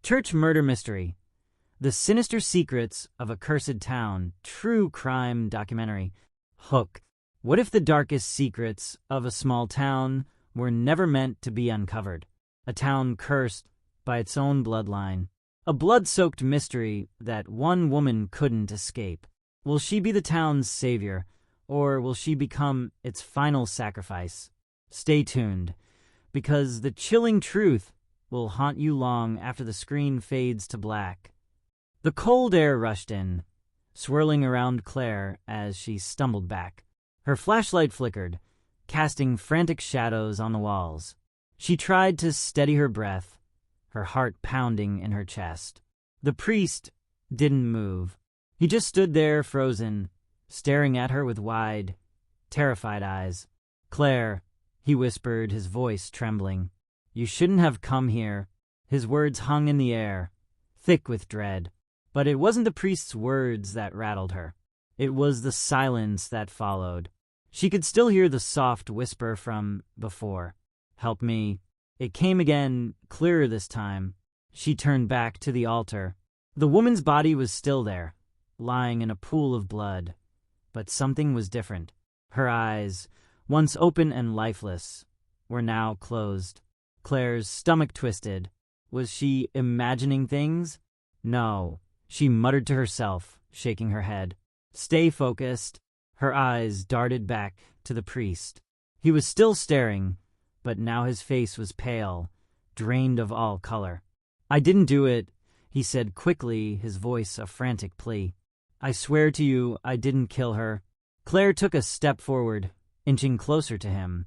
Church Murder Mystery. The Sinister Secrets of a Cursed Town. True crime documentary. Hook. What if the darkest secrets of a small town were never meant to be uncovered? A town cursed by its own bloodline. A blood-soaked mystery that one woman couldn't escape. Will she be the town's savior, or will she become its final sacrifice? Stay tuned, because the chilling truth will haunt you long after the screen fades to black. The cold air rushed in, swirling around Claire as she stumbled back. Her flashlight flickered, casting frantic shadows on the walls. She tried to steady her breath, her heart pounding in her chest. The priest didn't move. He just stood there frozen, staring at her with wide, terrified eyes. "Claire," he whispered, his voice trembling. "You shouldn't have come here." His words hung in the air, thick with dread. But it wasn't the priest's words that rattled her. It was the silence that followed. She could still hear the soft whisper from before. "Help me." It came again, clearer this time. She turned back to the altar. The woman's body was still there, lying in a pool of blood. But something was different. Her eyes, once open and lifeless, were now closed. Claire's stomach twisted. Was she imagining things? No, she muttered to herself, shaking her head. "Stay focused." Her eyes darted back to the priest. He was still staring, but now his face was pale, drained of all color. "I didn't do it," he said quickly, his voice a frantic plea. "I swear to you I didn't kill her." Claire took a step forward, inching closer to him,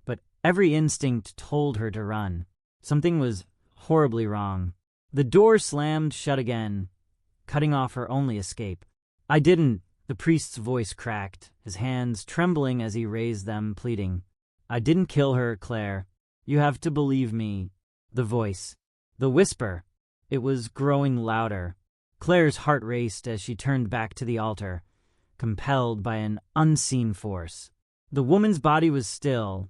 but every instinct told her to run. Something was horribly wrong. The door slammed shut again, cutting off her only escape. "I didn't," the priest's voice cracked, his hands trembling as he raised them, pleading. "I didn't kill her, Claire. You have to believe me." The voice, the whisper, it was growing louder. Claire's heart raced as she turned back to the altar, compelled by an unseen force. The woman's body was still,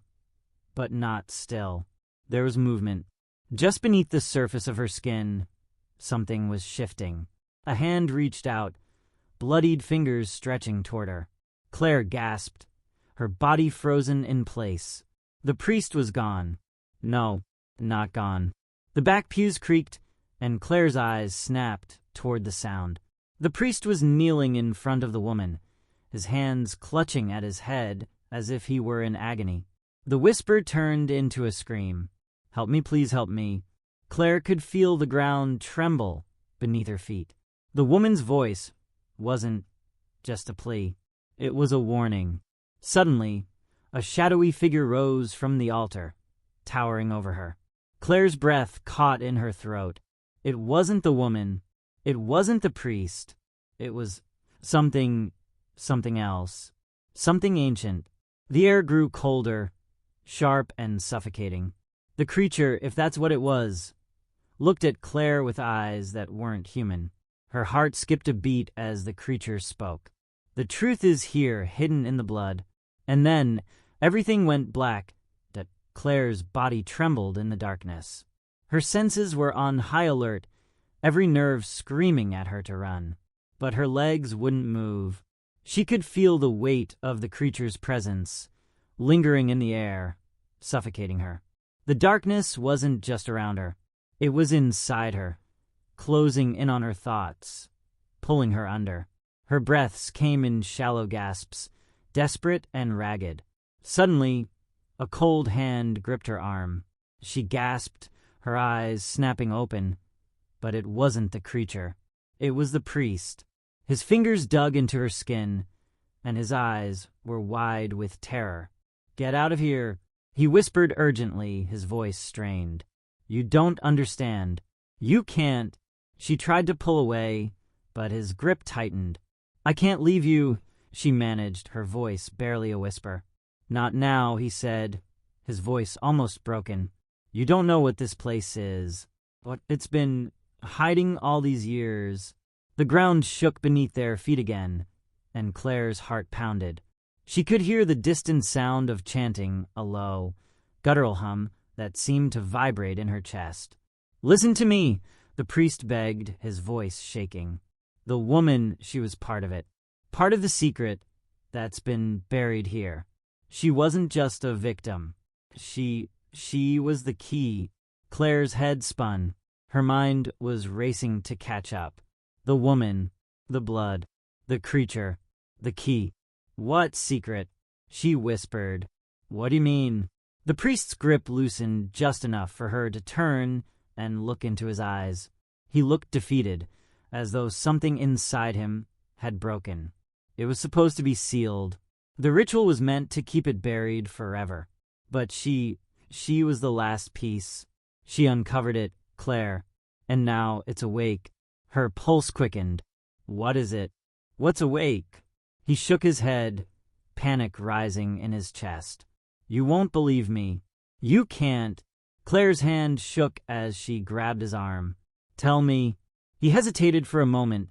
but not still. There was movement. Just beneath the surface of her skin, something was shifting. A hand reached out, bloodied fingers stretching toward her. Claire gasped, her body frozen in place. The priest was gone. No, not gone. The back pews creaked, and Claire's eyes snapped toward the sound. The priest was kneeling in front of the woman, his hands clutching at his head as if he were in agony. The whisper turned into a scream. "Help me, please help me." Claire could feel the ground tremble beneath her feet. The woman's voice wasn't just a plea. It was a warning. Suddenly, a shadowy figure rose from the altar, towering over her. Claire's breath caught in her throat. It wasn't the woman. It wasn't the priest. It was something else. Something ancient. The air grew colder, sharp and suffocating. The creature, if that's what it was, looked at Claire with eyes that weren't human. Her heart skipped a beat as the creature spoke. "The truth is here, hidden in the blood." And then everything went black. That Claire's body trembled in the darkness. Her senses were on high alert, every nerve screaming at her to run. But her legs wouldn't move. She could feel the weight of the creature's presence, lingering in the air, suffocating her. The darkness wasn't just around her. It was inside her, closing in on her thoughts, pulling her under. Her breaths came in shallow gasps, desperate and ragged. Suddenly, a cold hand gripped her arm. She gasped, her eyes snapping open. But it wasn't the creature. It was the priest. His fingers dug into her skin, and his eyes were wide with terror. "Get out of here," he whispered urgently, his voice strained. "You don't understand. You can't." She tried to pull away, but his grip tightened. "I can't leave you," she managed, her voice barely a whisper. "Not now," he said, his voice almost broken. "You don't know what this place is. What it's been hiding all these years." The ground shook beneath their feet again, and Claire's heart pounded. She could hear the distant sound of chanting, a low, guttural hum that seemed to vibrate in her chest. "Listen to me," The priest begged, his voice shaking. The woman, she was part of it. Part of the secret that's been buried here. She wasn't just a victim. She was the key. Claire's head spun. Her mind was racing to catch up. The woman, the blood, the creature, the key. What secret? She whispered. What do you mean? The priest's grip loosened just enough for her to turn and look into his eyes. He looked defeated, as though something inside him had broken. It was supposed to be sealed. The ritual was meant to keep it buried forever. But she was the last piece. She uncovered it, Claire, and now it's awake. Her pulse quickened. What is it? What's awake? He shook his head, panic rising in his chest. You won't believe me. You can't. Claire's hand shook as she grabbed his arm. Tell me. He hesitated for a moment,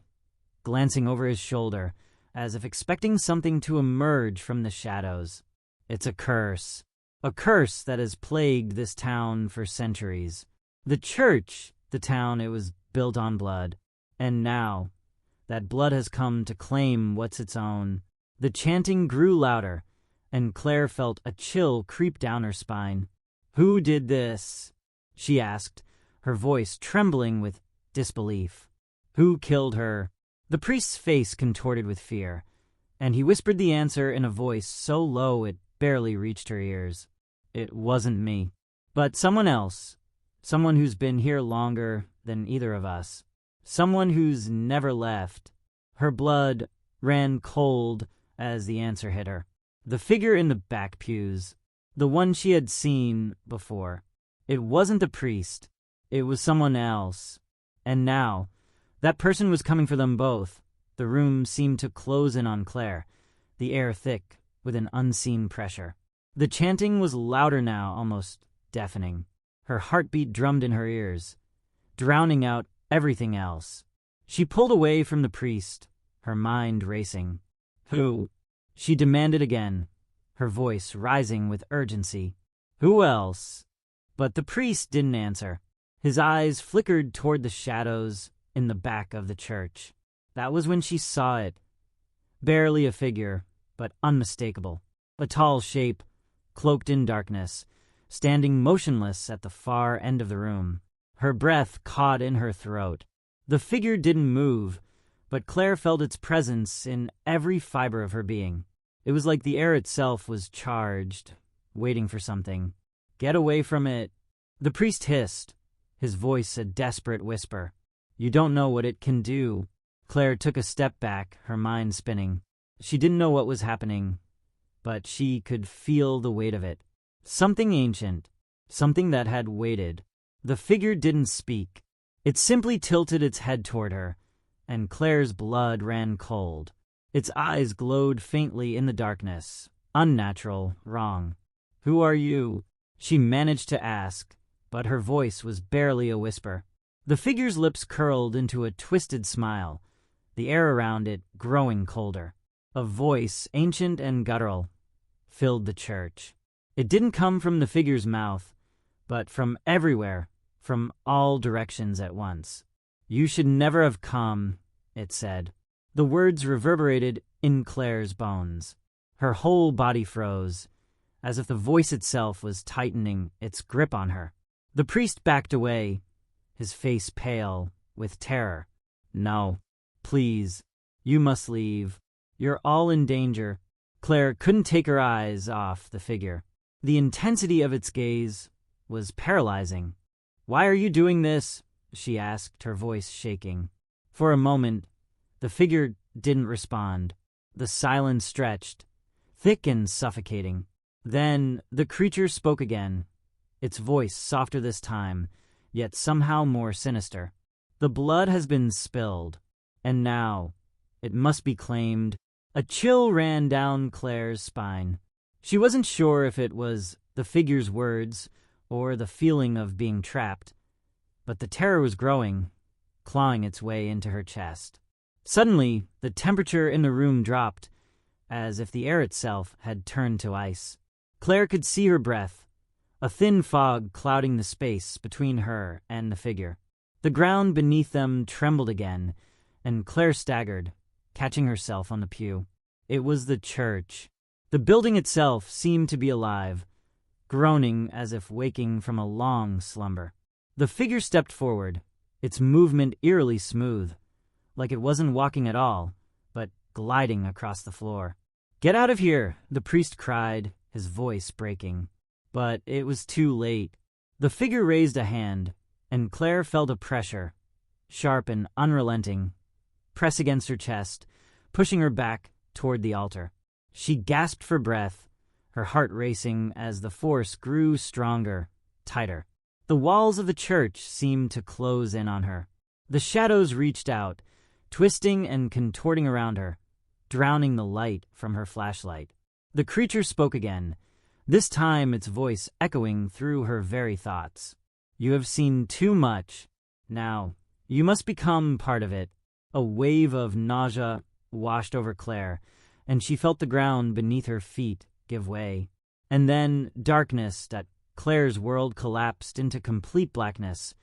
glancing over his shoulder, as if expecting something to emerge from the shadows. It's a curse. A curse that has plagued this town for centuries. The church, the town, it was built on blood. And now, that blood has come to claim what's its own. The chanting grew louder, and Claire felt a chill creep down her spine. Who did this? She asked, her voice trembling with disbelief. Who killed her? The priest's face contorted with fear, and he whispered the answer in a voice so low it barely reached her ears. It wasn't me, but someone else. Someone who's been here longer than either of us. Someone who's never left. Her blood ran cold as the answer hit her. The figure in the back pews. The one she had seen before. It wasn't the priest. It was someone else. And now, that person was coming for them both. The room seemed to close in on Claire, the air thick with an unseen pressure. The chanting was louder now, almost deafening. Her heartbeat drummed in her ears, drowning out everything else. She pulled away from the priest, her mind racing. Who? She demanded again, her voice rising with urgency. Who else? But the priest didn't answer. His eyes flickered toward the shadows in the back of the church. That was when she saw it. Barely a figure, but unmistakable. A tall shape, cloaked in darkness, standing motionless at the far end of the room. Her breath caught in her throat. The figure didn't move, but Claire felt its presence in every fiber of her being. It was like the air itself was charged, waiting for something. Get away from it. The priest hissed, his voice a desperate whisper. You don't know what it can do. Claire took a step back, her mind spinning. She didn't know what was happening, but she could feel the weight of it. Something ancient, something that had waited. The figure didn't speak. It simply tilted its head toward her, and Claire's blood ran cold. Its eyes glowed faintly in the darkness. Unnatural, wrong. Who are you? She managed to ask, but her voice was barely a whisper. The figure's lips curled into a twisted smile, the air around it growing colder. A voice, ancient and guttural, filled the church. It didn't come from the figure's mouth, but from everywhere, from all directions at once. You should never have come, it said. The words reverberated in Claire's bones. Her whole body froze, as if the voice itself was tightening its grip on her. The priest backed away, his face pale with terror. No, please, you must leave. You're all in danger. Claire couldn't take her eyes off the figure. The intensity of its gaze was paralyzing. Why are you doing this? She asked, her voice shaking. For a moment, the figure didn't respond. The silence stretched, thick and suffocating. Then the creature spoke again, its voice softer this time, yet somehow more sinister. The blood has been spilled, and now it must be claimed. A chill ran down Claire's spine. She wasn't sure if it was the figure's words or the feeling of being trapped, but the terror was growing, clawing its way into her chest. Suddenly, the temperature in the room dropped, as if the air itself had turned to ice. Claire could see her breath, a thin fog clouding the space between her and the figure. The ground beneath them trembled again, and Claire staggered, catching herself on the pew. It was the church. The building itself seemed to be alive, groaning as if waking from a long slumber. The figure stepped forward, its movement eerily smooth, like it wasn't walking at all, but gliding across the floor. "Get out of here!" the priest cried, his voice breaking. But it was too late. The figure raised a hand, and Claire felt a pressure, sharp and unrelenting, press against her chest, pushing her back toward the altar. She gasped for breath, her heart racing as the force grew stronger, tighter. The walls of the church seemed to close in on her. The shadows reached out, twisting and contorting around her, drowning the light from her flashlight. The creature spoke again, this time its voice echoing through her very thoughts. "You have seen too much. Now, you must become part of it." A wave of nausea washed over Claire, and she felt the ground beneath her feet give way. And then darkness that Claire's world collapsed into complete blackness,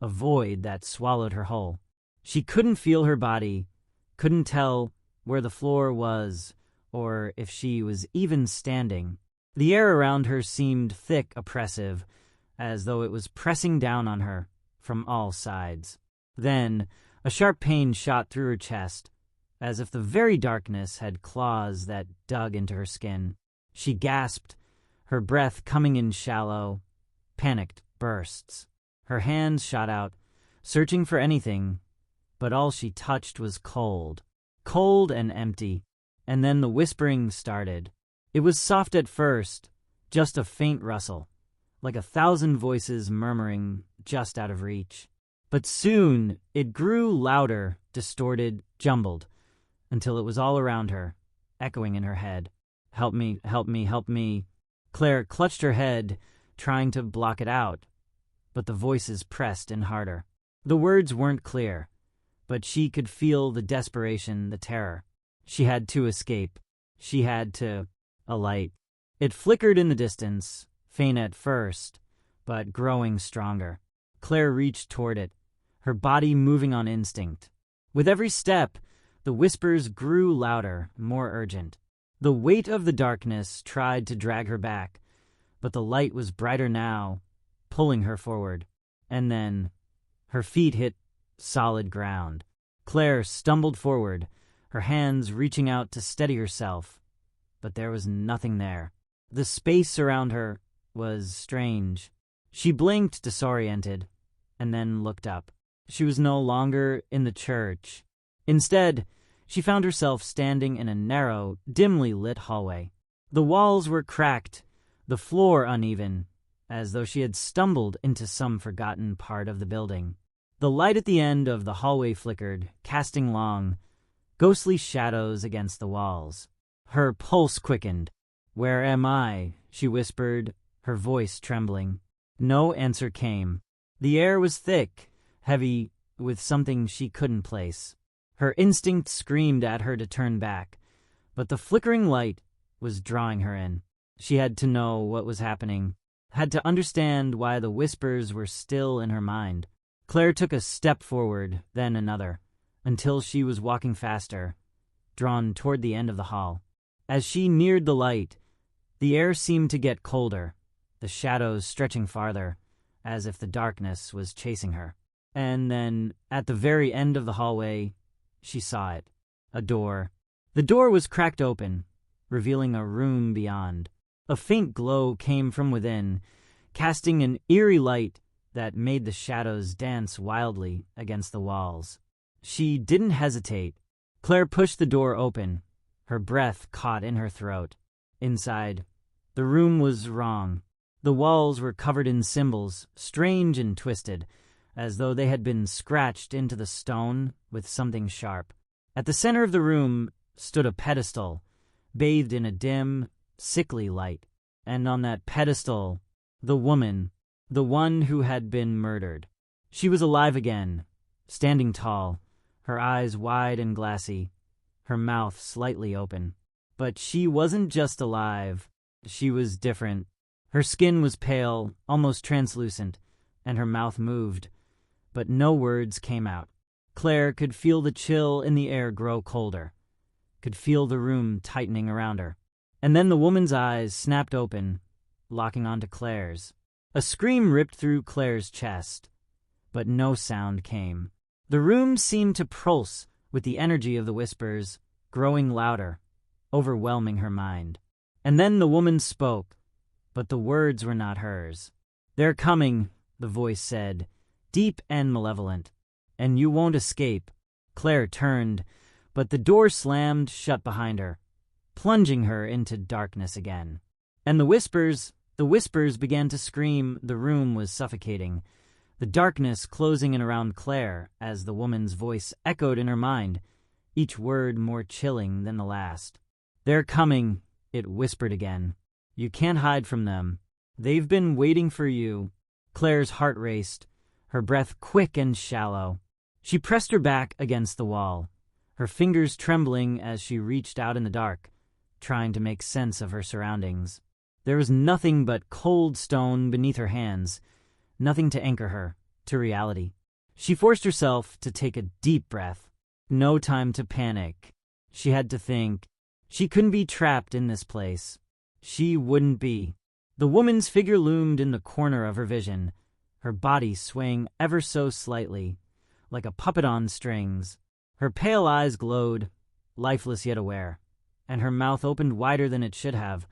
a void that swallowed her whole. She couldn't feel her body, couldn't tell where the floor was, or if she was even standing. The air around her seemed thick, oppressive, as though it was pressing down on her from all sides. Then a sharp pain shot through her chest, as if the very darkness had claws that dug into her skin. She gasped, her breath coming in shallow, panicked bursts. Her hands shot out, searching for anything, but all she touched was cold. Cold and empty. And then the whispering started. It was soft at first, just a faint rustle, like 1,000 voices murmuring just out of reach. But soon it grew louder, distorted, jumbled, until it was all around her, echoing in her head. "Help me, help me, help me." Claire clutched her head, trying to block it out, but the voices pressed in harder. The words weren't clear, but she could feel the desperation, the terror. She had to escape. She had to... A light. It flickered in the distance, faint at first, but growing stronger. Claire reached toward it, her body moving on instinct. With every step, the whispers grew louder, more urgent. The weight of the darkness tried to drag her back, but the light was brighter now, pulling her forward. And then her feet hit solid ground. Claire stumbled forward, her hands reaching out to steady herself, but there was nothing there. The space around her was strange. She blinked, disoriented, and then looked up. She was no longer in the church. Instead, she found herself standing in a narrow, dimly lit hallway. The walls were cracked, the floor uneven, as though she had stumbled into some forgotten part of the building. The light at the end of the hallway flickered, casting long, ghostly shadows against the walls. Her pulse quickened. "Where am I?" she whispered, her voice trembling. No answer came. The air was thick, heavy, with something she couldn't place. Her instinct screamed at her to turn back, but the flickering light was drawing her in. She had to know what was happening, had to understand why the whispers were still in her mind. Claire took a step forward, then another, until she was walking faster, drawn toward the end of the hall. As she neared the light, the air seemed to get colder, the shadows stretching farther, as if the darkness was chasing her. And then, at the very end of the hallway, she saw it. A door. The door was cracked open, revealing a room beyond. A faint glow came from within, casting an eerie light that made the shadows dance wildly against the walls. She didn't hesitate. Claire pushed the door open, her breath caught in her throat. Inside, the room was wrong. The walls were covered in symbols, strange and twisted, as though they had been scratched into the stone with something sharp. At the center of the room stood a pedestal, bathed in a dim, sickly light. And on that pedestal, the woman, the one who had been murdered. She was alive again, standing tall, her eyes wide and glassy, her mouth slightly open. But she wasn't just alive, she was different. Her skin was pale, almost translucent, and her mouth moved, but no words came out. Claire could feel the chill in the air grow colder, could feel the room tightening around her. And then the woman's eyes snapped open, locking onto Claire's. A scream ripped through Claire's chest, but no sound came. The room seemed to pulse with the energy of the whispers, growing louder, overwhelming her mind. And then the woman spoke, but the words were not hers. "They're coming," the voice said, deep and malevolent, "and you won't escape." Claire turned, but the door slammed shut behind her, plunging her into darkness again. And the whispers began to scream. The room was suffocating, the darkness closing in around Claire as the woman's voice echoed in her mind, each word more chilling than the last. "They're coming," it whispered again. "You can't hide from them. They've been waiting for you." Claire's heart raced, her breath quick and shallow. She pressed her back against the wall, her fingers trembling as she reached out in the dark, trying to make sense of her surroundings. There was nothing but cold stone beneath her hands, nothing to anchor her to reality. She forced herself to take a deep breath. No time to panic. She had to think. She couldn't be trapped in this place. She wouldn't be. The woman's figure loomed in the corner of her vision, her body swaying ever so slightly, like a puppet on strings. Her pale eyes glowed, lifeless yet aware, and her mouth opened wider than it should have,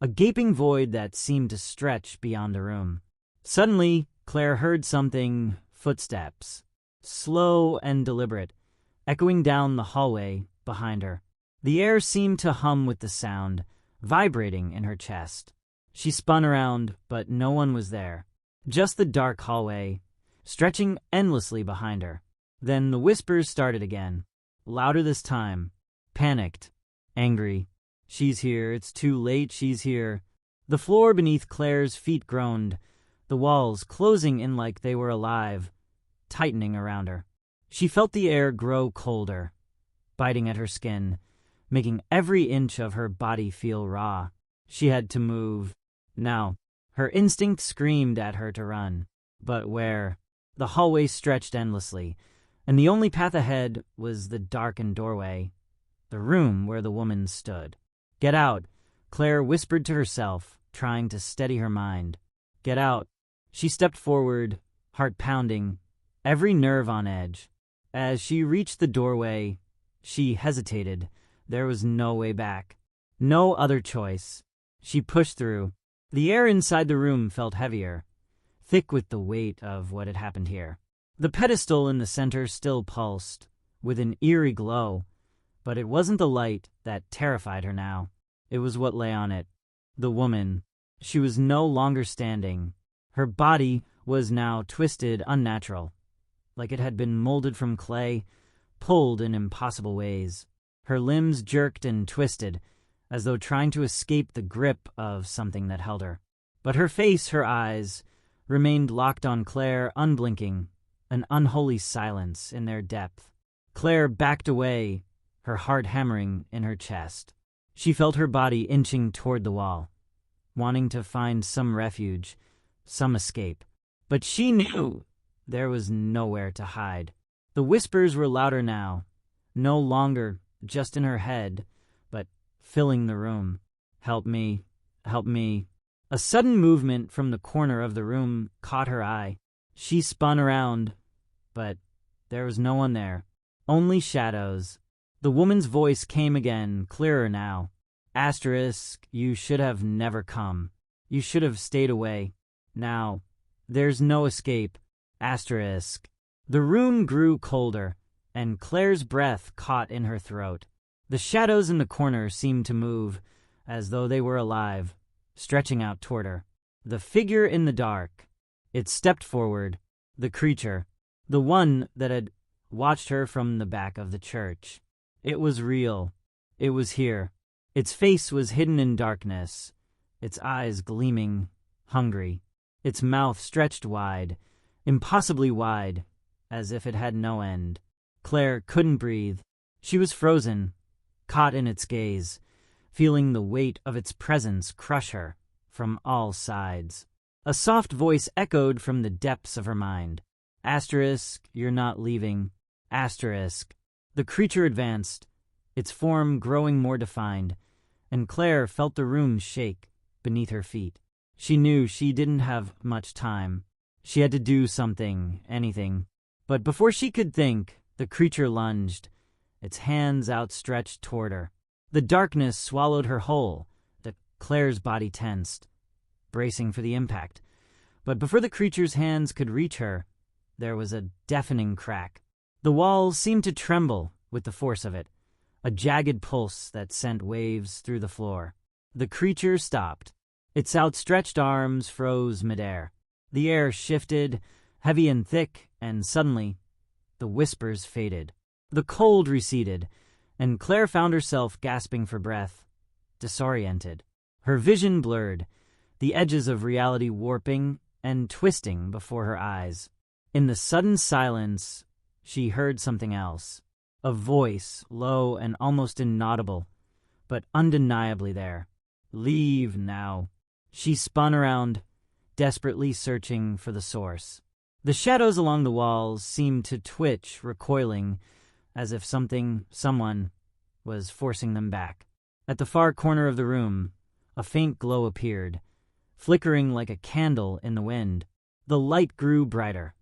a gaping void that seemed to stretch beyond the room. Suddenly, Claire heard something, footsteps, slow and deliberate, echoing down the hallway behind her. The air seemed to hum with the sound, vibrating in her chest. She spun around, but no one was there. Just the dark hallway, stretching endlessly behind her. Then the whispers started again, louder this time, panicked, angry. "She's here, it's too late, she's here." The floor beneath Claire's feet groaned, the walls closing in like they were alive, tightening around her. She felt the air grow colder, biting at her skin, making every inch of her body feel raw. She had to move. Now, her instinct screamed at her to run. But where? The hallway stretched endlessly, and the only path ahead was the darkened doorway, the room where the woman stood. "Get out," Claire whispered to herself, trying to steady her mind. "Get out." She stepped forward, heart pounding, every nerve on edge. As she reached the doorway, she hesitated. There was no way back, no other choice. She pushed through. The air inside the room felt heavier, thick with the weight of what had happened here. The pedestal in the center still pulsed, with an eerie glow, but it wasn't the light that terrified her now. It was what lay on it. The woman. She was no longer standing. Her body was now twisted unnatural, like it had been molded from clay, pulled in impossible ways. Her limbs jerked and twisted, as though trying to escape the grip of something that held her. But her face, her eyes, remained locked on Claire, unblinking, an unholy silence in their depth. Claire backed away, her heart hammering in her chest. She felt her body inching toward the wall, wanting to find some refuge, some escape. But she knew there was nowhere to hide. The whispers were louder now, no longer just in her head, but filling the room. "Help me, help me." A sudden movement from the corner of the room caught her eye. She spun around, but there was no one there, only shadows. The woman's voice came again, clearer now. "Asterisk, you should have never come. You should have stayed away. Now, there's no escape. Asterisk." The room grew colder, and Claire's breath caught in her throat. The shadows in the corner seemed to move, as though they were alive, stretching out toward her. The figure in the dark. It stepped forward, the creature, the one that had watched her from the back of the church. It was real. It was here. Its face was hidden in darkness, its eyes gleaming, hungry, its mouth stretched wide, impossibly wide, as if it had no end. Claire couldn't breathe. She was frozen, caught in its gaze, feeling the weight of its presence crush her from all sides. A soft voice echoed from the depths of her mind. Asterisk, you're not leaving. Asterisk. The creature advanced, its form growing more defined, and Claire felt the room shake beneath her feet. She knew she didn't have much time. She had to do something, anything. But before she could think, the creature lunged, its hands outstretched toward her. The darkness swallowed her whole. Claire's body tensed, bracing for the impact. But before the creature's hands could reach her, there was a deafening crack. The walls seemed to tremble with the force of it, a jagged pulse that sent waves through the floor. The creature stopped. Its outstretched arms froze midair. The air shifted, heavy and thick, and suddenly, the whispers faded. The cold receded, and Claire found herself gasping for breath, disoriented. Her vision blurred, the edges of reality warping and twisting before her eyes. In the sudden silence, she heard something else. A voice, low and almost inaudible, but undeniably there. Leave now. She spun around, desperately searching for the source. The shadows along the walls seemed to twitch, recoiling, as if someone, was forcing them back. At the far corner of the room, a faint glow appeared, flickering like a candle in the wind. The light grew brighter,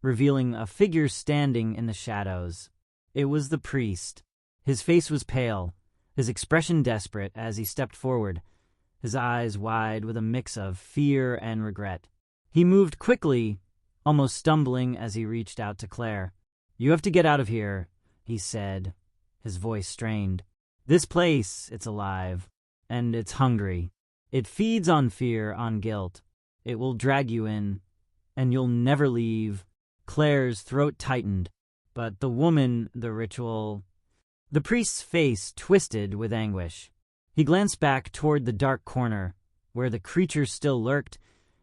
revealing a figure standing in the shadows. It was the priest. His face was pale, his expression desperate as he stepped forward, his eyes wide with a mix of fear and regret. He moved quickly, almost stumbling as he reached out to Claire. "You have to get out of here," he said, his voice strained. "This place, it's alive. And it's hungry. It feeds on fear, on guilt. It will drag you in, and you'll never leave." Claire's throat tightened, but the woman, the ritual... The priest's face twisted with anguish. He glanced back toward the dark corner, where the creature still lurked,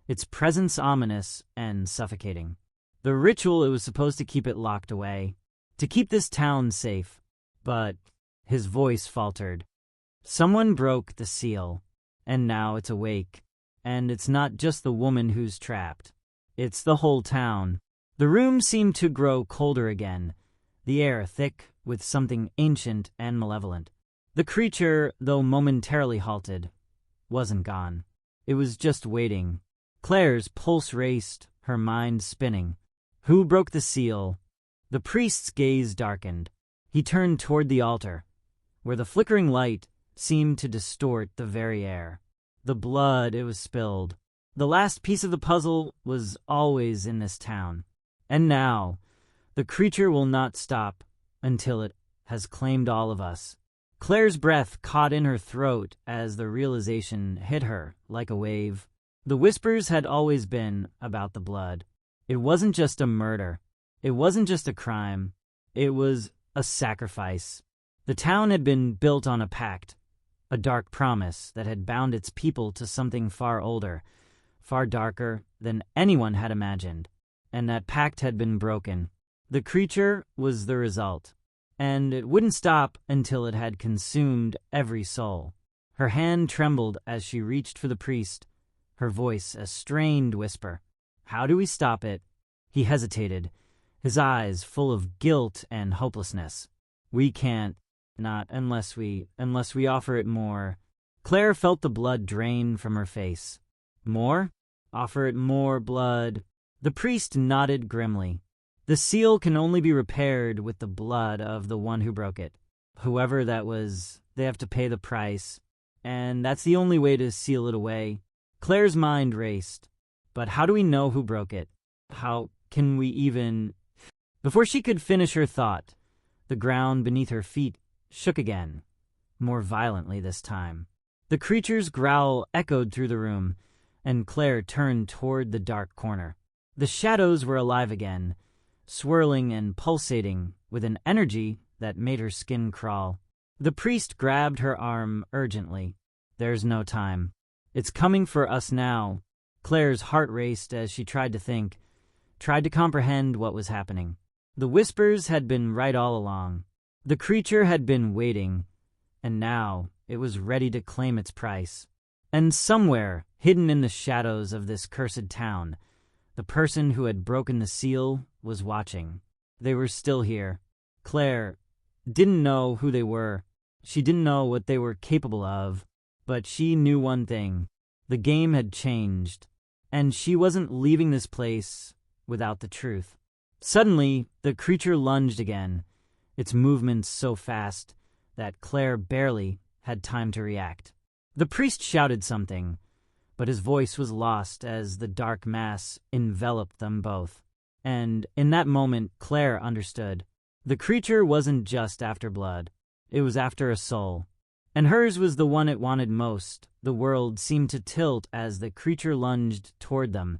its presence ominous and suffocating. The ritual, it was supposed to keep it locked away, to keep this town safe. But his voice faltered. Someone broke the seal, and now it's awake. And it's not just the woman who's trapped. It's the whole town. The room seemed to grow colder again, the air thick with something ancient and malevolent. The creature, though momentarily halted, wasn't gone. It was just waiting. Claire's pulse raced, her mind spinning. Who broke the seal? The priest's gaze darkened. He turned toward the altar, where the flickering light seemed to distort the very air. The blood, it was spilled. The last piece of the puzzle was always in this town. And now, the creature will not stop until it has claimed all of us. Claire's breath caught in her throat as the realization hit her like a wave. The whispers had always been about the blood. It wasn't just a murder. It wasn't just a crime. It was a sacrifice. The town had been built on a pact, a dark promise that had bound its people to something far older, far darker than anyone had imagined. And that pact had been broken. The creature was the result, and it wouldn't stop until it had consumed every soul. Her hand trembled as she reached for the priest, her voice a strained whisper. "How do we stop it?" He hesitated, his eyes full of guilt and hopelessness. "We can't. Not unless we offer it more." Claire felt the blood drain from her face. "More? Offer it more blood?" The priest nodded grimly. "The seal can only be repaired with the blood of the one who broke it. Whoever that was, they have to pay the price. And that's the only way to seal it away." Claire's mind raced. But how do we know who broke it? How can we even... Before she could finish her thought, the ground beneath her feet shook again, more violently this time. The creature's growl echoed through the room, and Claire turned toward the dark corner. The shadows were alive again, swirling and pulsating with an energy that made her skin crawl. The priest grabbed her arm urgently. "There's no time. It's coming for us now." Claire's heart raced as she tried to think, tried to comprehend what was happening. The whispers had been right all along. The creature had been waiting, and now it was ready to claim its price. And somewhere, hidden in the shadows of this cursed town, The person who had broken the seal was watching. They were still here. Claire didn't know who they were. She didn't know what they were capable of, but she knew one thing. The game had changed, and she wasn't leaving this place without the truth. Suddenly, the creature lunged again, its movements so fast that Claire barely had time to react. The priest shouted something, but his voice was lost as the dark mass enveloped them both. And in that moment, Claire understood. The creature wasn't just after blood. It was after a soul. And hers was the one it wanted most. The world seemed to tilt as the creature lunged toward them,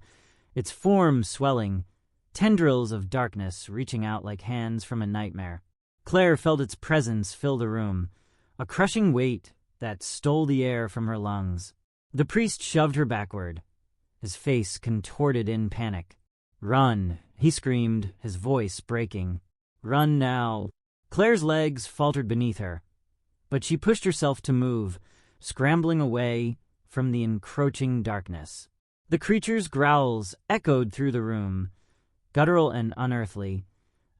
its form swelling, tendrils of darkness reaching out like hands from a nightmare. Claire felt its presence fill the room, a crushing weight that stole the air from her lungs. The priest shoved her backward, his face contorted in panic. "Run," he screamed, his voice breaking. "Run now." Claire's legs faltered beneath her, but she pushed herself to move, scrambling away from the encroaching darkness. The creature's growls echoed through the room, guttural and unearthly,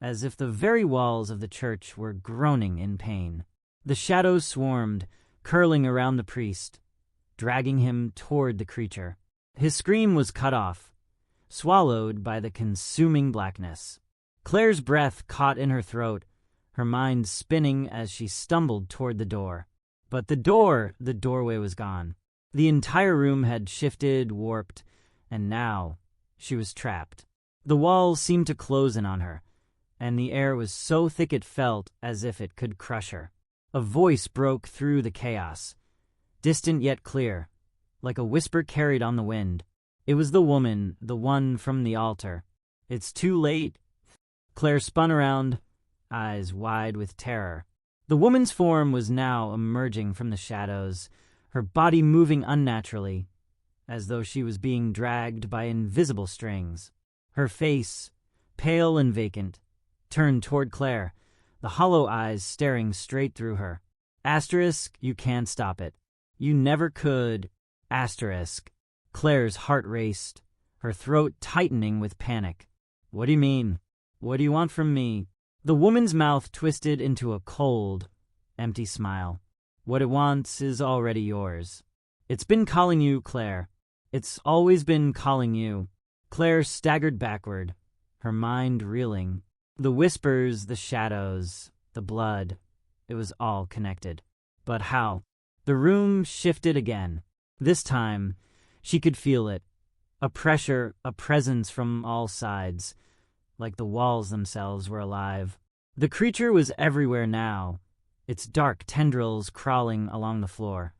as if the very walls of the church were groaning in pain. The shadows swarmed, curling around the priest, dragging him toward the creature. His scream was cut off, swallowed by the consuming blackness. Claire's breath caught in her throat, her mind spinning as she stumbled toward the door. But the doorway was gone. The entire room had shifted, warped, and now she was trapped. The walls seemed to close in on her, and the air was so thick it felt as if it could crush her. A voice broke through the chaos, distant yet clear, like a whisper carried on the wind. It was the woman, the one from the altar. "It's too late." Claire spun around, eyes wide with terror. The woman's form was now emerging from the shadows, her body moving unnaturally, as though she was being dragged by invisible strings. Her face, pale and vacant, turned toward Claire, the hollow eyes staring straight through her. Asterisk, you can't stop it. You never could. Asterisk. Claire's heart raced, her throat tightening with panic. "What do you mean? What do you want from me?" The woman's mouth twisted into a cold, empty smile. "What it wants is already yours. It's been calling you, Claire. It's always been calling you." Claire staggered backward, her mind reeling. The whispers, the shadows, the blood, it was all connected. But how? The room shifted again. This time, she could feel it. A pressure, a presence from all sides, like the walls themselves were alive. The creature was everywhere now, its dark tendrils crawling along the floor,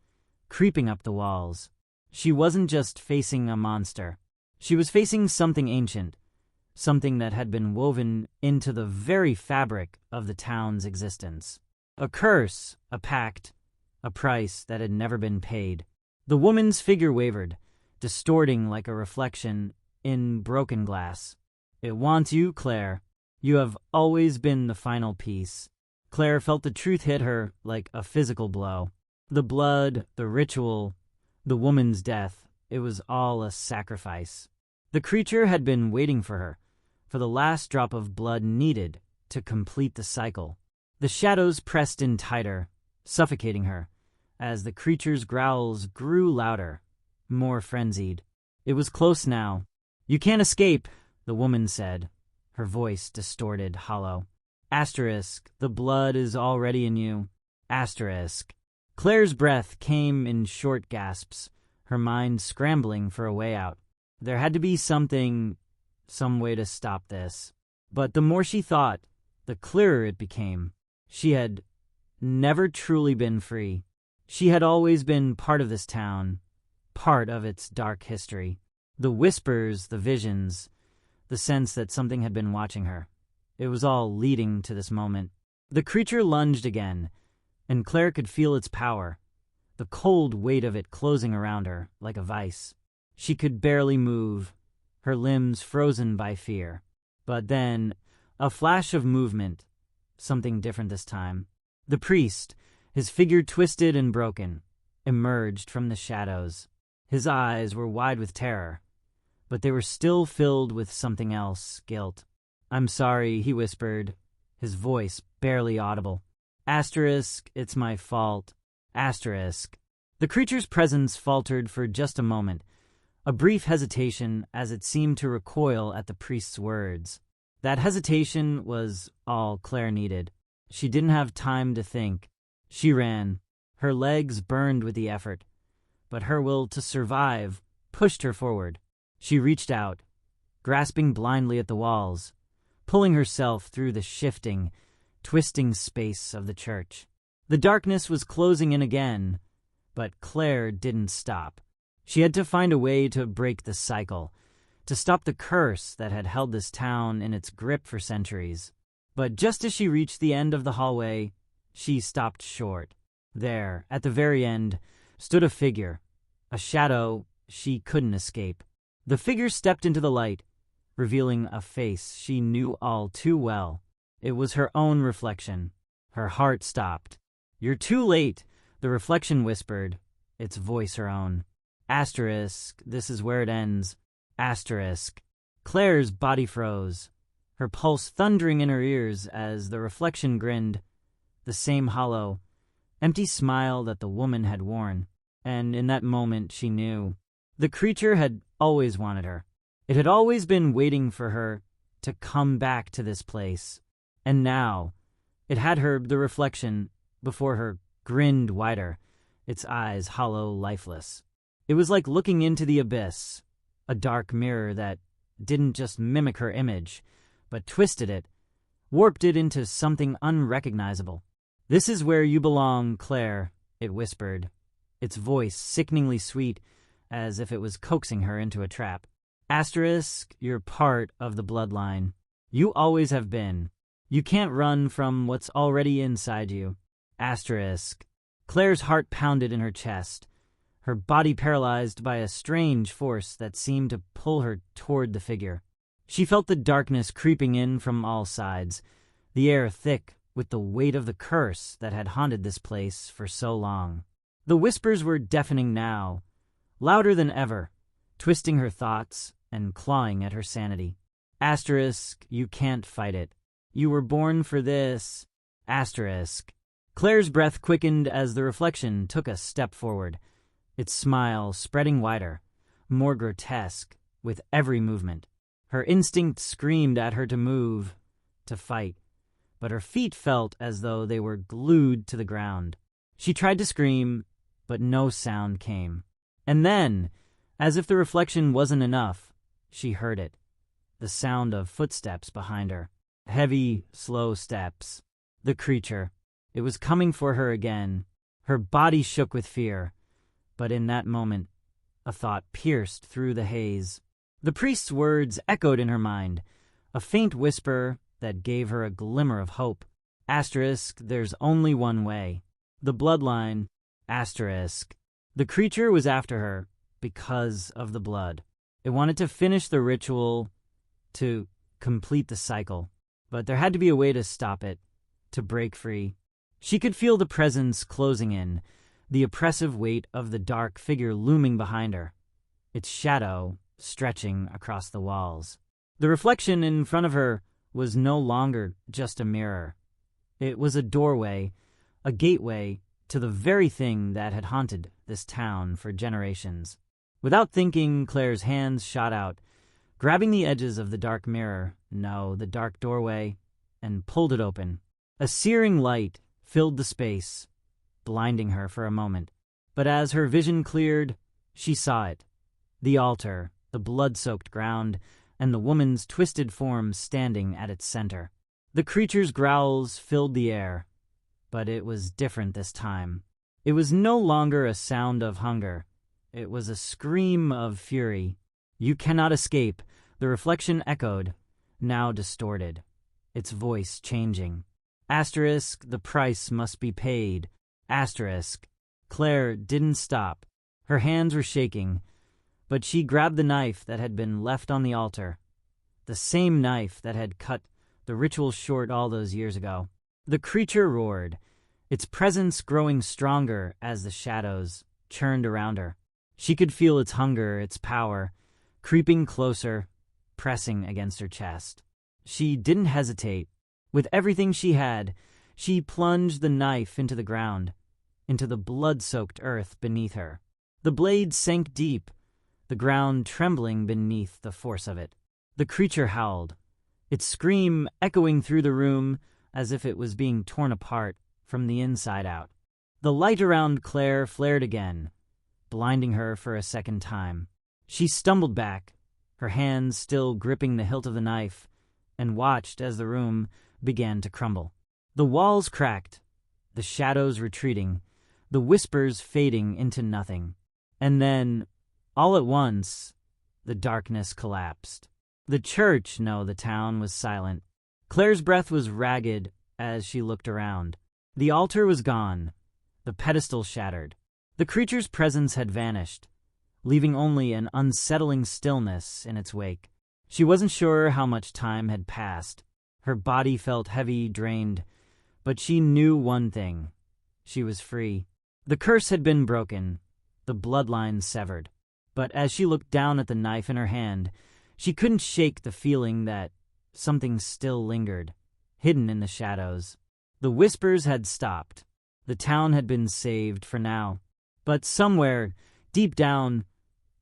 creeping up the walls. She wasn't just facing a monster. She was facing something ancient, something that had been woven into the very fabric of the town's existence. A curse, a pact, a price that had never been paid. The woman's figure wavered, distorting like a reflection in broken glass. "It wants you, Claire. You have always been the final piece." Claire felt the truth hit her like a physical blow. The blood, the ritual, the woman's death, it was all a sacrifice. The creature had been waiting for her, for the last drop of blood needed to complete the cycle. The shadows pressed in tighter, suffocating her, as the creature's growls grew louder, more frenzied. It was close now. "You can't escape," the woman said, her voice distorted, hollow. Asterisk, the blood is already in you. Asterisk. Claire's breath came in short gasps, her mind scrambling for a way out. There had to be something, some way to stop this. But the more she thought, the clearer it became. She had never truly been free. She had always been part of this town, part of its dark history. The whispers, the visions, the sense that something had been watching her. It was all leading to this moment. The creature lunged again, and Claire could feel its power, the cold weight of it closing around her like a vice. She could barely move, her limbs frozen by fear. But then, a flash of movement, something different this time. The priest, his figure twisted and broken, emerged from the shadows. His eyes were wide with terror, but they were still filled with something else, guilt. "I'm sorry," he whispered, his voice barely audible. Asterisk, "it's my fault. Asterisk." The creature's presence faltered for just a moment, a brief hesitation as it seemed to recoil at the priest's words. That hesitation was all Claire needed. She didn't have time to think. She ran. Her legs burned with the effort, but her will to survive pushed her forward. She reached out, grasping blindly at the walls, pulling herself through the shifting, twisting space of the church. The darkness was closing in again, but Claire didn't stop. She had to find a way to break the cycle, to stop the curse that had held this town in its grip for centuries. But just as she reached the end of the hallway, she stopped short. There, at the very end, stood a figure, a shadow she couldn't escape. The figure stepped into the light, revealing a face she knew all too well. It was her own reflection. Her heart stopped. "You're too late," the reflection whispered, its voice her own. Asterisk, "this is where it ends." Asterisk. Claire's body froze, her pulse thundering in her ears as the reflection grinned, the same hollow, empty smile that the woman had worn. And in that moment she knew. The creature had always wanted her. It had always been waiting for her to come back to this place. And now, it had her, the reflection, before her, grinned wider, its eyes hollow, lifeless. It was like looking into the abyss, a dark mirror that didn't just mimic her image, but twisted it, warped it into something unrecognizable. "This is where you belong, Claire," it whispered, its voice sickeningly sweet, as if it was coaxing her into a trap. Asterisk, "you're part of the bloodline. You always have been. You can't run from what's already inside you." Asterisk. Claire's heart pounded in her chest, her body paralyzed by a strange force that seemed to pull her toward the figure. She felt the darkness creeping in from all sides, the air thick with the weight of the curse that had haunted this place for so long. The whispers were deafening now, louder than ever, twisting her thoughts and clawing at her sanity. Asterisk, "you can't fight it. You were born for this." Asterisk. Claire's breath quickened as the reflection took a step forward, its smile spreading wider, more grotesque, with every movement. Her instinct screamed at her to move, to fight, but her feet felt as though they were glued to the ground. She tried to scream, but no sound came. And then, as if the reflection wasn't enough, she heard it, the sound of footsteps behind her. Heavy, slow steps. The creature. It was coming for her again. Her body shook with fear. But in that moment, a thought pierced through the haze. The priest's words echoed in her mind, a faint whisper that gave her a glimmer of hope. Asterisk, "there's only one way. The bloodline." Asterisk. The creature was after her because of the blood. It wanted to finish the ritual, to complete the cycle. But there had to be a way to stop it, to break free. She could feel the presence closing in, the oppressive weight of the dark figure looming behind her, its shadow stretching across the walls. The reflection in front of her was no longer just a mirror. It was a doorway, a gateway to the very thing that had haunted this town for generations. Without thinking, Claire's hands shot out, grabbing the edges of the dark mirror, no, the dark doorway, and pulled it open. A searing light filled the space, blinding her for a moment. But as her vision cleared, she saw it. The altar, the blood-soaked ground, and the woman's twisted form standing at its center. The creature's growls filled the air, but it was different this time. It was no longer a sound of hunger. It was a scream of fury. "You cannot escape," the reflection echoed, now distorted, its voice changing. Asterisk, "the price must be paid." Asterisk. Claire didn't stop. Her hands were shaking, but she grabbed the knife that had been left on the altar, the same knife that had cut the ritual short all those years ago. The creature roared, its presence growing stronger as the shadows churned around her. She could feel its hunger, its power, creeping closer, pressing against her chest. She didn't hesitate. With everything she had, she plunged the knife into the ground, into the blood-soaked earth beneath her. The blade sank deep, the ground trembling beneath the force of it. The creature howled, its scream echoing through the room as if it was being torn apart from the inside out. The light around Claire flared again, blinding her for a second time. She stumbled back, her hands still gripping the hilt of the knife, and watched as the room began to crumble. The walls cracked, the shadows retreating, the whispers fading into nothing. And then, all at once, the darkness collapsed. The church, no, the town was silent. Claire's breath was ragged as she looked around. The altar was gone, the pedestal shattered. The creature's presence had vanished, leaving only an unsettling stillness in its wake. She wasn't sure how much time had passed. Her body felt heavy, drained, but she knew one thing. She was free. The curse had been broken, the bloodline severed. But as she looked down at the knife in her hand, she couldn't shake the feeling that something still lingered, hidden in the shadows. The whispers had stopped. The town had been saved for now. But somewhere, deep down,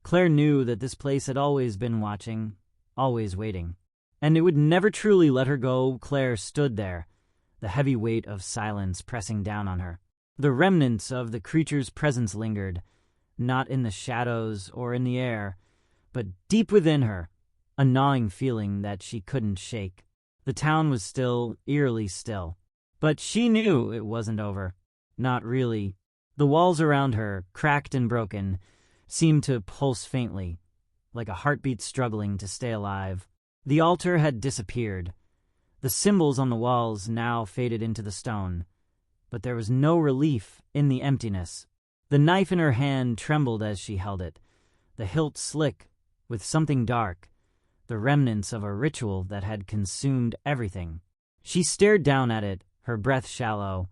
Claire knew that this place had always been watching, always waiting. And it would never truly let her go. Claire stood there, the heavy weight of silence pressing down on her. The remnants of the creature's presence lingered, not in the shadows or in the air, but deep within her, a gnawing feeling that she couldn't shake. The town was still, eerily still. But she knew it wasn't over. Not really. The walls around her, cracked and broken, seemed to pulse faintly, like a heartbeat struggling to stay alive. The altar had disappeared. The symbols on the walls now faded into the stone. But there was no relief in the emptiness. The knife in her hand trembled as she held it, the hilt slick with something dark, the remnants of a ritual that had consumed everything. She stared down at it, her breath shallow,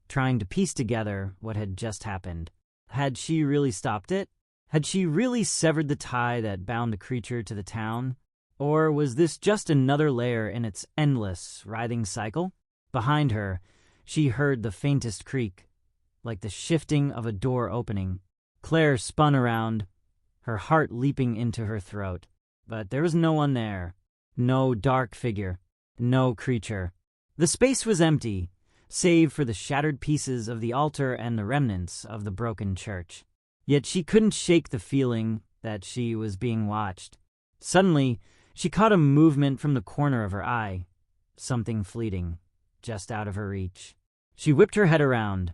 trying to piece together what had just happened. Had she really stopped it? Had she really severed the tie that bound the creature to the town? Or was this just another layer in its endless, writhing cycle? Behind her, she heard the faintest creak, like the shifting of a door opening. Claire spun around, her heart leaping into her throat. But there was no one there. No dark figure. No creature. The space was empty, save for the shattered pieces of the altar and the remnants of the broken church. Yet she couldn't shake the feeling that she was being watched. Suddenly, she caught a movement from the corner of her eye, something fleeting, just out of her reach. She whipped her head around,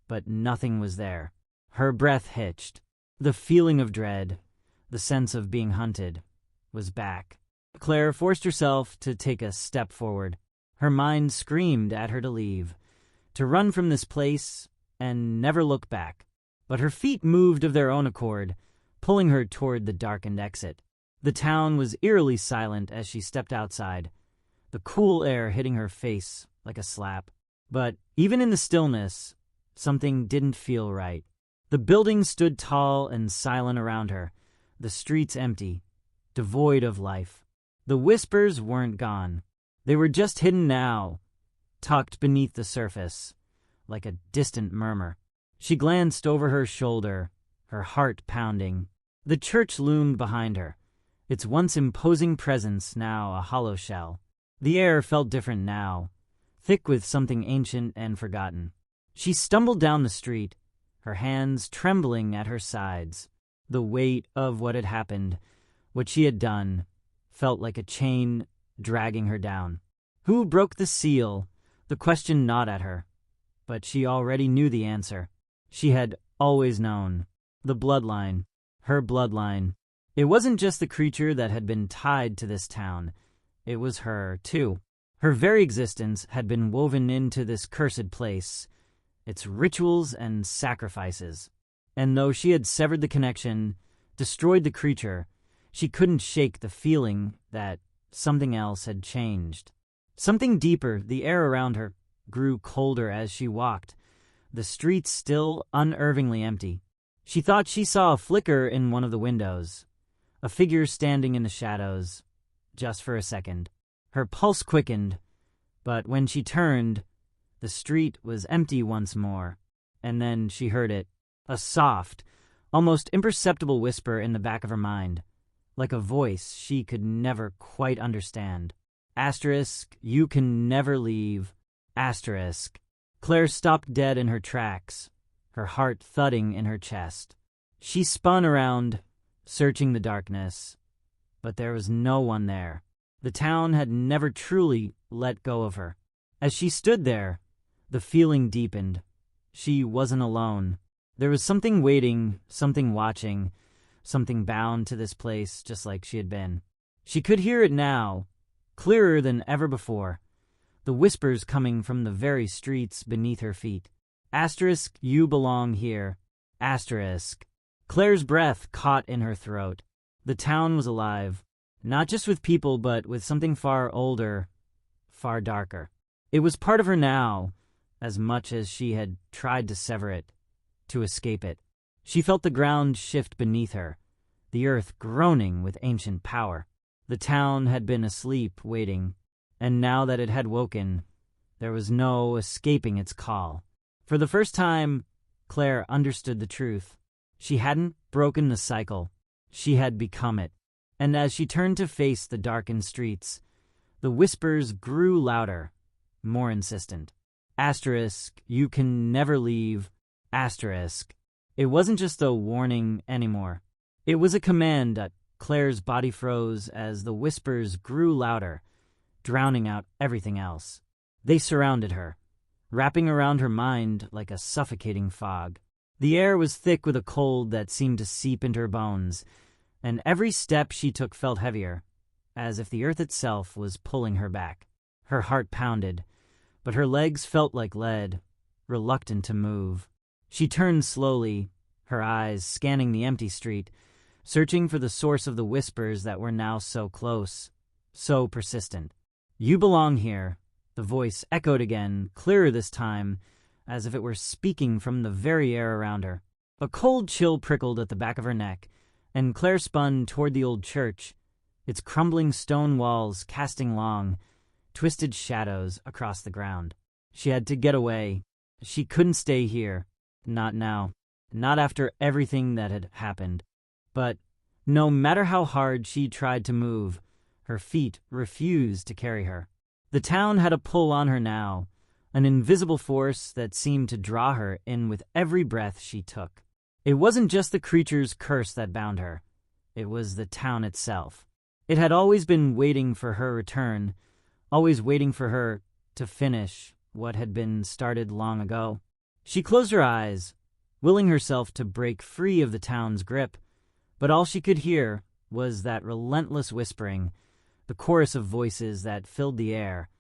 but nothing was there. Her breath hitched. The feeling of dread, the sense of being hunted, was back. Claire forced herself to take a step forward. Her mind screamed at her to leave, to run from this place and never look back. But her feet moved of their own accord, pulling her toward the darkened exit. The town was eerily silent as she stepped outside, the cool air hitting her face like a slap. But even in the stillness, something didn't feel right. The buildings stood tall and silent around her, the streets empty, devoid of life. The whispers weren't gone. They were just hidden now, tucked beneath the surface, like a distant murmur. She glanced over her shoulder, her heart pounding. The church loomed behind her, its once imposing presence now a hollow shell. The air felt different now, thick with something ancient and forgotten. She stumbled down the street, her hands trembling at her sides. The weight of what had happened, what she had done, felt like a chain dragging her down. Who broke the seal? The question gnawed at her, but she already knew the answer. She had always known. The bloodline. Her bloodline. It wasn't just the creature that had been tied to this town. It was her, too. Her very existence had been woven into this cursed place, its rituals and sacrifices. And though she had severed the connection, destroyed the creature, she couldn't shake the feeling that something else had changed. Something deeper. The air around her grew colder as she walked, the streets still unervingly empty. She thought she saw a flicker in one of the windows, a figure standing in the shadows, just for a second. Her pulse quickened, but when she turned, the street was empty once more, and then she heard it, a soft, almost imperceptible whisper in the back of her mind, like a voice she could never quite understand. Asterisk, you can never leave. Asterisk. Claire stopped dead in her tracks, her heart thudding in her chest. She spun around, searching the darkness, but there was no one there. The town had never truly let go of her. As she stood there, the feeling deepened. She wasn't alone. There was something waiting, something watching, something bound to this place just like she had been. She could hear it now, clearer than ever before, the whispers coming from the very streets beneath her feet. Asterisk, you belong here. Asterisk. Claire's breath caught in her throat. The town was alive, not just with people, but with something far older, far darker. It was part of her now, as much as she had tried to sever it, to escape it. She felt the ground shift beneath her, the earth groaning with ancient power. The town had been asleep, waiting, and now that it had woken, there was no escaping its call. For the first time, Claire understood the truth. She hadn't broken the cycle. She had become it. And as she turned to face the darkened streets, the whispers grew louder, more insistent. Asterisk, you can never leave. Asterisk. It wasn't just a warning anymore. It was a command. Claire's body froze as the whispers grew louder, drowning out everything else. They surrounded her, wrapping around her mind like a suffocating fog. The air was thick with a cold that seemed to seep into her bones, and every step she took felt heavier, as if the earth itself was pulling her back. Her heart pounded, but her legs felt like lead, reluctant to move. She turned slowly, her eyes scanning the empty street, searching for the source of the whispers that were now so close, so persistent. You belong here, the voice echoed again, clearer this time, as if it were speaking from the very air around her. A cold chill prickled at the back of her neck, and Claire spun toward the old church, its crumbling stone walls casting long, twisted shadows across the ground. She had to get away. She couldn't stay here. Not now. Not after everything that had happened. But no matter how hard she tried to move, her feet refused to carry her. The town had a pull on her now, an invisible force that seemed to draw her in with every breath she took. It wasn't just the creature's curse that bound her. It was the town itself. It had always been waiting for her return, always waiting for her to finish what had been started long ago. She closed her eyes, willing herself to break free of the town's grip, but all she could hear was that relentless whispering, the chorus of voices that filled the air,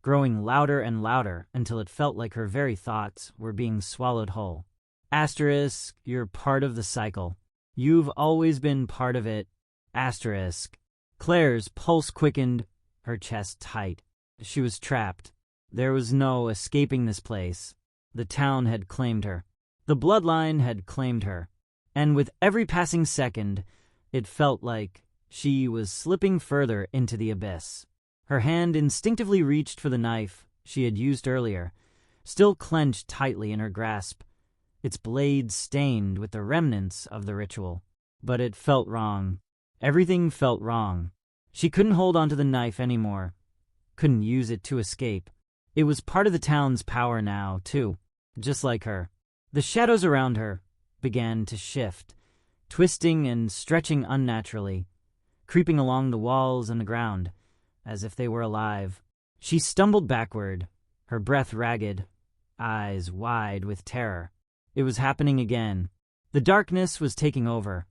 growing louder and louder until it felt like her very thoughts were being swallowed whole. Asterisk, you're part of the cycle. You've always been part of it. Asterisk. Claire's pulse quickened, her chest tight. She was trapped. There was no escaping this place. The town had claimed her. The bloodline had claimed her. And with every passing second, it felt like she was slipping further into the abyss. Her hand instinctively reached for the knife she had used earlier, still clenched tightly in her grasp, its blade stained with the remnants of the ritual. But it felt wrong. Everything felt wrong. She couldn't hold onto the knife anymore, couldn't use it to escape. It was part of the town's power now, too, just like her. The shadows around her began to shift, twisting and stretching unnaturally, creeping along the walls and the ground, as if they were alive. She stumbled backward, her breath ragged, eyes wide with terror. It was happening again. The darkness was taking over,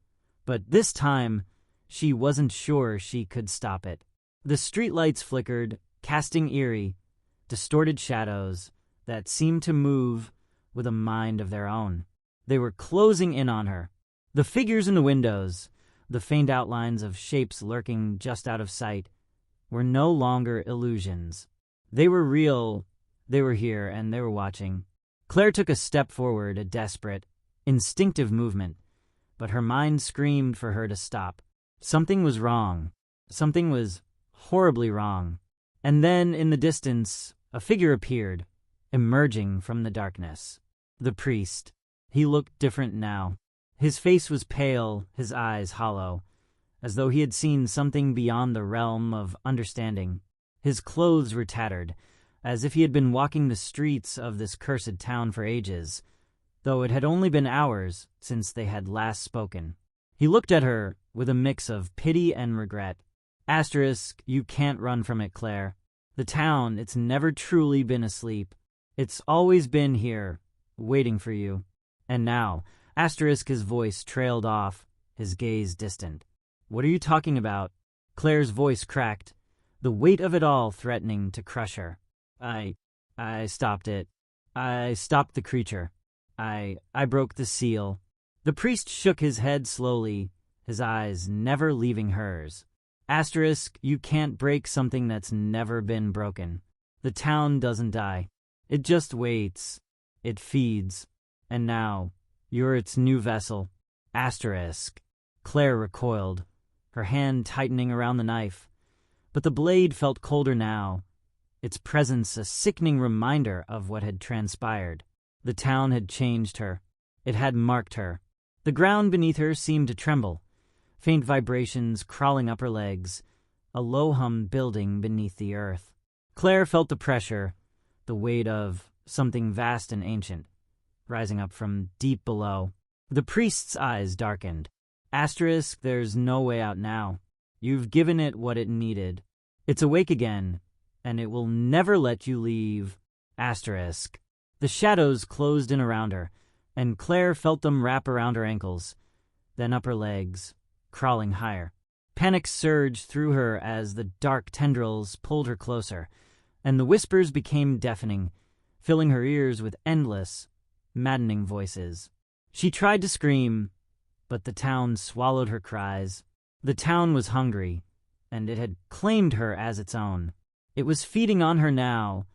but this time she wasn't sure she could stop it. The streetlights flickered, casting eerie, distorted shadows that seemed to move with a mind of their own. They were closing in on her. The figures in the windows, the faint outlines of shapes lurking just out of sight, were no longer illusions. They were real. They were here, and they were watching. Claire took a step forward, a desperate, instinctive movement, but her mind screamed for her to stop. Something was wrong. Something was horribly wrong. And then, in the distance, a figure appeared, emerging from the darkness. The priest. He looked different now. His face was pale, his eyes hollow, as though he had seen something beyond the realm of understanding. His clothes were tattered, as if he had been walking the streets of this cursed town for ages, though it had only been hours since they had last spoken. He looked at her with a mix of pity and regret. Asterisk, you can't run from it, Claire. The town, it's never truly been asleep. It's always been here, waiting for you. And now, asterisk, his voice trailed off, his gaze distant. What are you talking about? Claire's voice cracked, the weight of it all threatening to crush her. I stopped it. I stopped the creature. I broke the seal. The priest shook his head slowly, his eyes never leaving hers. Asterisk, you can't break something that's never been broken. The town doesn't die. It just waits. It feeds. And now, you're its new vessel. Asterisk. Claire recoiled, her hand tightening around the knife. But the blade felt colder now, its presence a sickening reminder of what had transpired. The town had changed her. It had marked her. The ground beneath her seemed to tremble, faint vibrations crawling up her legs, a low hum building beneath the earth. Claire felt the pressure, the weight of something vast and ancient, rising up from deep below. The priest's eyes darkened. Asterisk, there's no way out now. You've given it what it needed. It's awake again, and it will never let you leave. Asterisk. The shadows closed in around her, and Claire felt them wrap around her ankles, then up her legs, crawling higher. Panic surged through her as the dark tendrils pulled her closer, and the whispers became deafening, filling her ears with endless, maddening voices. She tried to scream, but the town swallowed her cries. The town was hungry, and it had claimed her as its own. It was feeding on her now,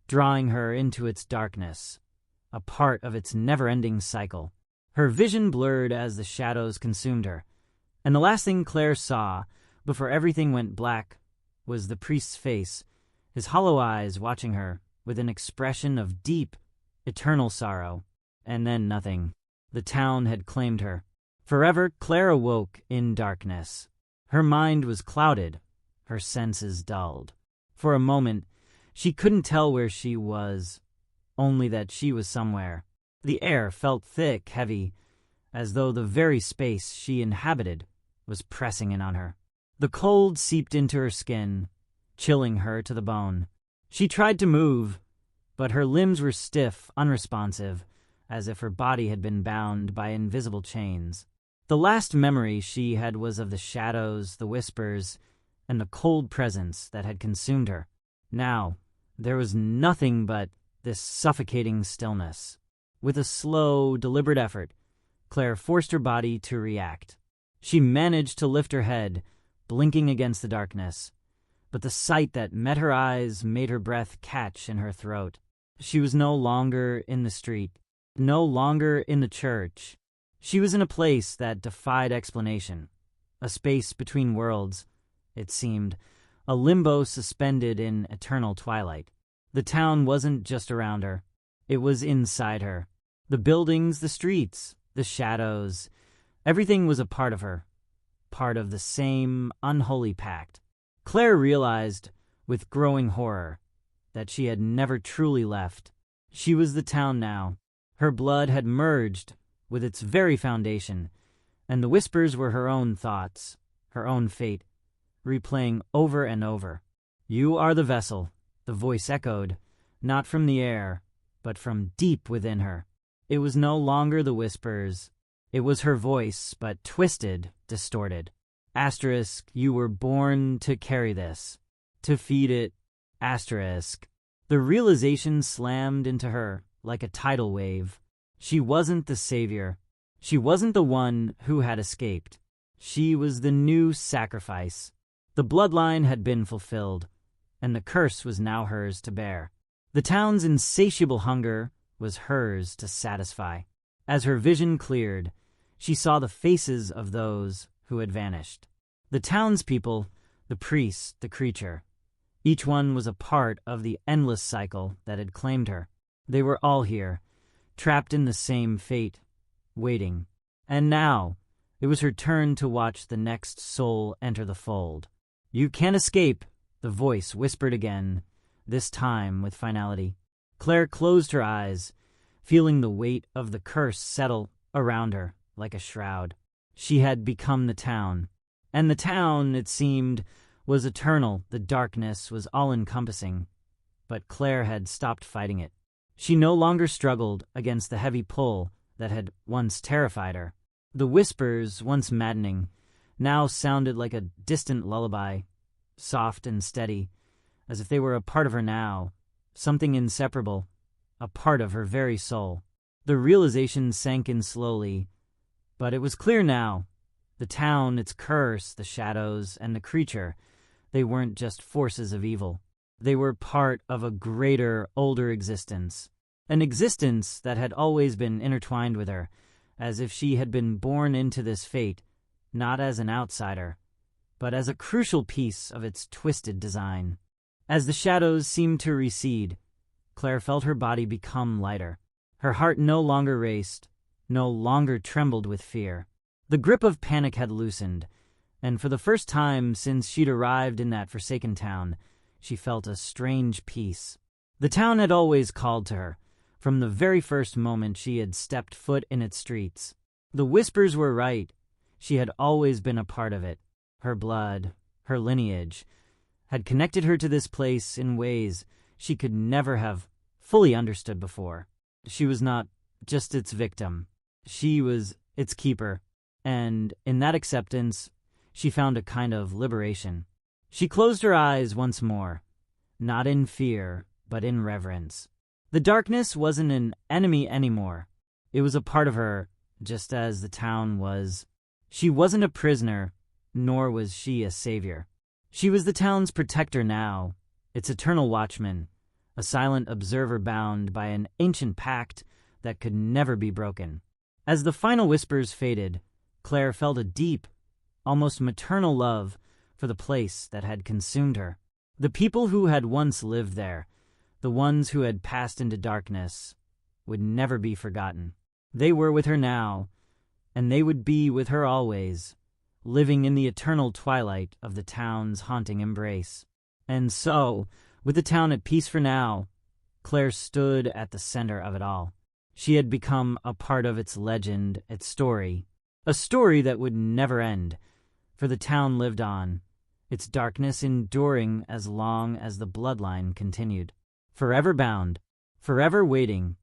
drawing her into its darkness, a part of its never-ending cycle. Her vision blurred as the shadows consumed her, and the last thing Claire saw, before everything went black, was the priest's face, his hollow eyes watching her with an expression of deep, eternal sorrow. And then nothing. The town had claimed her. Forever, Claire awoke in darkness. Her mind was clouded, her senses dulled. For a moment, she couldn't tell where she was, only that she was somewhere. The air felt thick, heavy, as though the very space she inhabited was pressing in on her. The cold seeped into her skin, chilling her to the bone. She tried to move, but her limbs were stiff, unresponsive, as if her body had been bound by invisible chains. The last memory she had was of the shadows, the whispers, and the cold presence that had consumed her. Now, there was nothing but this suffocating stillness. With a slow, deliberate effort, Claire forced her body to react. She managed to lift her head, blinking against the darkness, but the sight that met her eyes made her breath catch in her throat. She was no longer in the street, no longer in the church. She was in a place that defied explanation, a space between worlds, it seemed, a limbo suspended in eternal twilight. The town wasn't just around her, it was inside her. The buildings, the streets, the shadows, everything was a part of her, part of the same unholy pact. Claire realized, with growing horror, that she had never truly left. She was the town now. Her blood had merged with its very foundation, and the whispers were her own thoughts, her own fate, replaying over and over. "You are the vessel," the voice echoed, not from the air, but from deep within her. It was no longer the whispers. It was her voice, but twisted, distorted. Asterisk, you were born to carry this, to feed it. Asterisk. The realization slammed into her like a tidal wave. She wasn't the savior. She wasn't the one who had escaped. She was the new sacrifice. The bloodline had been fulfilled, and the curse was now hers to bear. The town's insatiable hunger was hers to satisfy. As her vision cleared, she saw the faces of those who had vanished. The townspeople, the priest, the creature. Each one was a part of the endless cycle that had claimed her. They were all here, trapped in the same fate, waiting. And now, it was her turn to watch the next soul enter the fold. "You can't escape," the voice whispered again, this time with finality. Claire closed her eyes, feeling the weight of the curse settle around her like a shroud. She had become the town. And the town, it seemed, was eternal. The darkness was all-encompassing. But Claire had stopped fighting it. She no longer struggled against the heavy pull that had once terrified her. The whispers, once maddening, now sounded like a distant lullaby, soft and steady, as if they were a part of her now, something inseparable, a part of her very soul. The realization sank in slowly, but it was clear now. The town, its curse, the shadows, and the creature, they weren't just forces of evil. They were part of a greater, older existence, an existence that had always been intertwined with her, as if she had been born into this fate, not as an outsider, but as a crucial piece of its twisted design. As the shadows seemed to recede, Claire felt her body become lighter. Her heart no longer raced, no longer trembled with fear. The grip of panic had loosened, and for the first time since she'd arrived in that forsaken town, she felt a strange peace. The town had always called to her, from the very first moment she had stepped foot in its streets. The whispers were right. She had always been a part of it. Her blood, her lineage, had connected her to this place in ways she could never have fully understood before. She was not just its victim. She was its keeper, and in that acceptance, she found a kind of liberation. She closed her eyes once more, not in fear, but in reverence. The darkness wasn't an enemy anymore. It was a part of her, just as the town was. She wasn't a prisoner, nor was she a savior. She was the town's protector now, its eternal watchman, a silent observer bound by an ancient pact that could never be broken. As the final whispers faded, Claire felt a deep, almost maternal love for the place that had consumed her. The people who had once lived there, the ones who had passed into darkness, would never be forgotten. They were with her now, and they would be with her always, living in the eternal twilight of the town's haunting embrace. And so, with the town at peace for now, Claire stood at the center of it all. She had become a part of its legend, its story, a story that would never end, for the town lived on, its darkness enduring as long as the bloodline continued. Forever bound, forever waiting